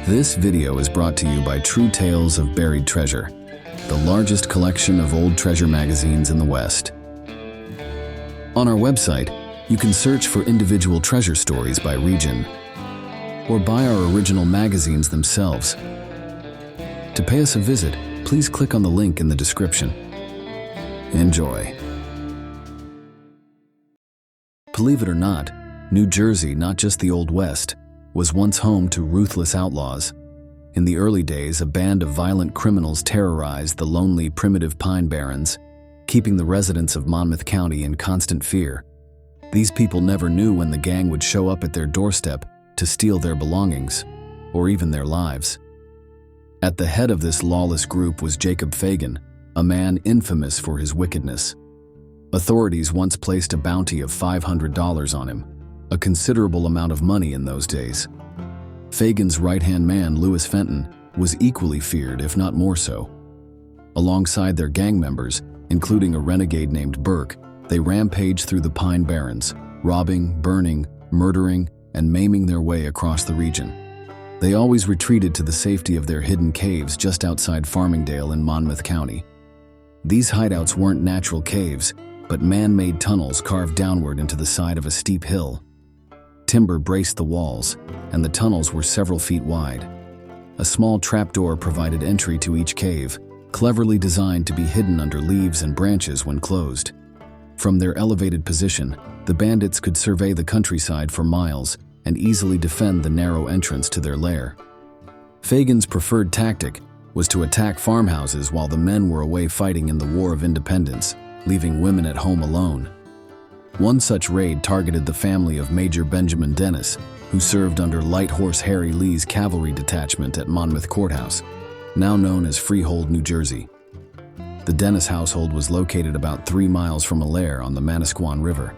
This video is brought to you by True Tales of Buried Treasure, the largest collection of old treasure magazines in the West. On our website, you can search for individual treasure stories by region, or buy our original magazines themselves. To pay us a visit, please click on the link in the description. Enjoy. Believe it or not, New Jersey, not just the Old West, was once home to ruthless outlaws. In the early days, a band of violent criminals terrorized the lonely, primitive Pine Barrens, keeping the residents of Monmouth County in constant fear. These people never knew when the gang would show up at their doorstep to steal their belongings, or even their lives. At the head of this lawless group was Jacob Fagan, a man infamous for his wickedness. Authorities once placed a bounty of $500 on him, a considerable amount of money in those days. Fagan's right-hand man, Lewis Fenton, was equally feared, if not more so. Alongside their gang members, including a renegade named Brook, they rampaged through the Pine Barrens, robbing, burning, murdering, and maiming their way across the region. They always retreated to the safety of their hidden caves just outside Farmingdale in Monmouth County. These hideouts weren't natural caves, but man-made tunnels carved downward into the side of a steep hill. Timber braced the walls, and the tunnels were several feet wide. A small trapdoor provided entry to each cave, cleverly designed to be hidden under leaves and branches when closed. From their elevated position, the bandits could survey the countryside for miles and easily defend the narrow entrance to their lair. Fagan's preferred tactic was to attack farmhouses while the men were away fighting in the War of Independence, leaving women at home alone. One such raid targeted the family of Major Benjamin Dennis, who served under Light Horse Harry Lee's cavalry detachment at Monmouth Courthouse, now known as Freehold, New Jersey. The Dennis household was located about 3 miles from a lair on the Manasquan River.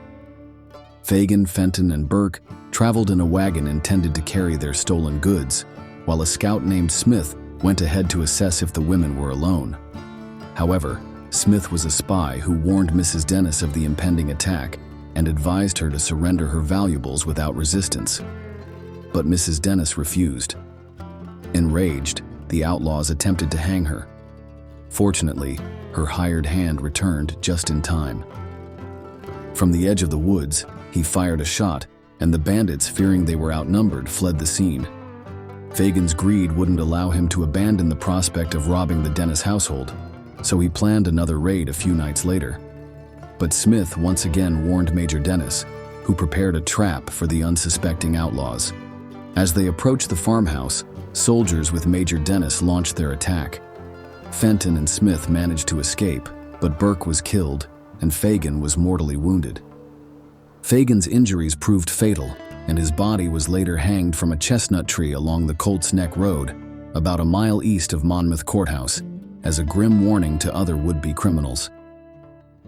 Fagan, Fenton, and Brook traveled in a wagon intended to carry their stolen goods, while a scout named Smith went ahead to assess if the women were alone. However, Smith was a spy who warned Mrs. Dennis of the impending attack and advised her to surrender her valuables without resistance. But Mrs. Dennis refused. Enraged, the outlaws attempted to hang her. Fortunately, her hired hand returned just in time. From the edge of the woods, he fired a shot, and the bandits, fearing they were outnumbered, fled the scene. Fagan's greed wouldn't allow him to abandon the prospect of robbing the Dennis household, so he planned another raid a few nights later. But Smith once again warned Major Dennis, who prepared a trap for the unsuspecting outlaws. As they approached the farmhouse, soldiers with Major Dennis launched their attack. Fenton and Smith managed to escape, but Brook was killed, and Fagan was mortally wounded. Fagan's injuries proved fatal, and his body was later hanged from a chestnut tree along the Colts Neck Road, about a mile east of Monmouth Courthouse, as a grim warning to other would-be criminals.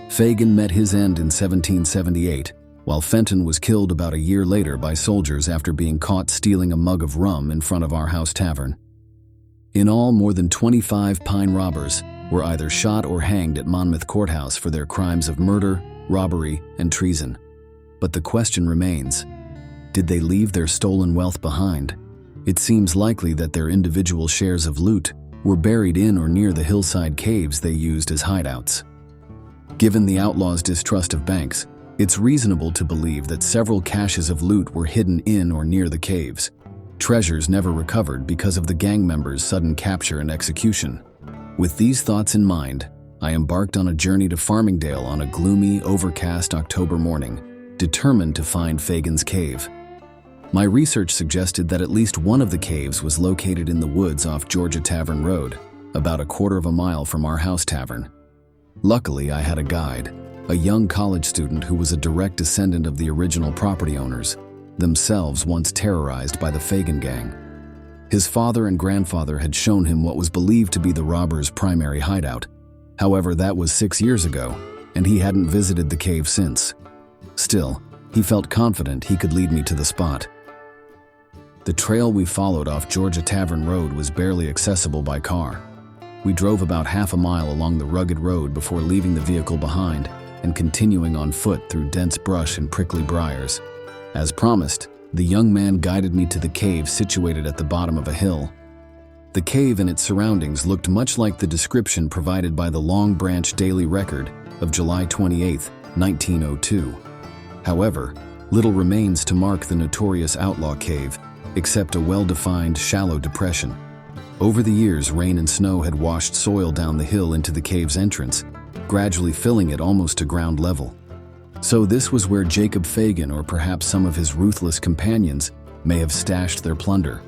Fagan met his end in 1778, while Fenton was killed about a year later by soldiers after being caught stealing a mug of rum in front of our house tavern. In all, more than 25 Pine robbers were either shot or hanged at Monmouth Courthouse for their crimes of murder, robbery, and treason. But the question remains, did they leave their stolen wealth behind? It seems likely that their individual shares of loot were buried in or near the hillside caves they used as hideouts. Given the outlaws' distrust of banks, it's reasonable to believe that several caches of loot were hidden in or near the caves. Treasures never recovered because of the gang members' sudden capture and execution. With these thoughts in mind, I embarked on a journey to Farmingdale on a gloomy, overcast October morning, determined to find Fagan's cave. My research suggested that at least one of the caves was located in the woods off Georgia Tavern Road, about a quarter of a mile from our house tavern. Luckily, I had a guide, a young college student who was a direct descendant of the original property owners, themselves once terrorized by the Fagan gang. His father and grandfather had shown him what was believed to be the robbers' primary hideout. However, that was 6 years ago, and he hadn't visited the cave since. Still, he felt confident he could lead me to the spot. The trail we followed off Georgia Tavern Road was barely accessible by car. We drove about half a mile along the rugged road before leaving the vehicle behind and continuing on foot through dense brush and prickly briars. As promised, The young man guided me to the cave situated at the bottom of a hill. The cave and its surroundings looked much like the description provided by the Long Branch Daily Record of July 28, 1902. However, little remains to mark the notorious Outlaw Cave, except a well-defined, shallow depression. Over the years, rain and snow had washed soil down the hill into the cave's entrance, gradually filling it almost to ground level. So this was where Jacob Fagan, or perhaps some of his ruthless companions, may have stashed their plunder.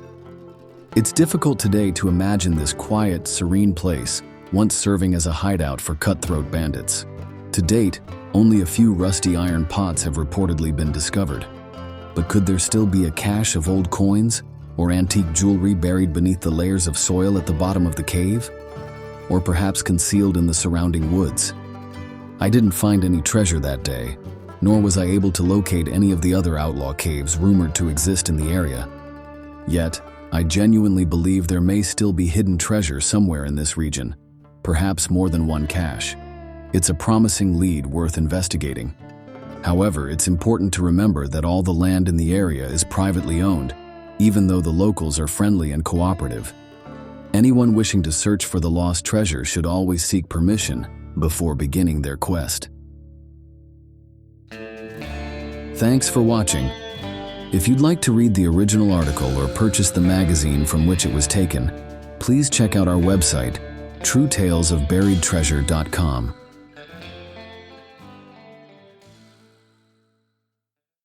It's difficult today to imagine this quiet, serene place, once serving as a hideout for cutthroat bandits. To date, only a few rusty iron pots have reportedly been discovered. But could there still be a cache of old coins or antique jewelry buried beneath the layers of soil at the bottom of the cave? Or perhaps concealed in the surrounding woods? I didn't find any treasure that day, nor was I able to locate any of the other outlaw caves rumored to exist in the area. Yet, I genuinely believe there may still be hidden treasure somewhere in this region, perhaps more than one cache. It's a promising lead worth investigating. However, it's important to remember that all the land in the area is privately owned, even though the locals are friendly and cooperative. Anyone wishing to search for the lost treasure should always seek permission before beginning their quest. Thanks for watching. If you'd like to read the original article or purchase the magazine from which it was taken, please check out our website, truetalesofburiedtreasure.com.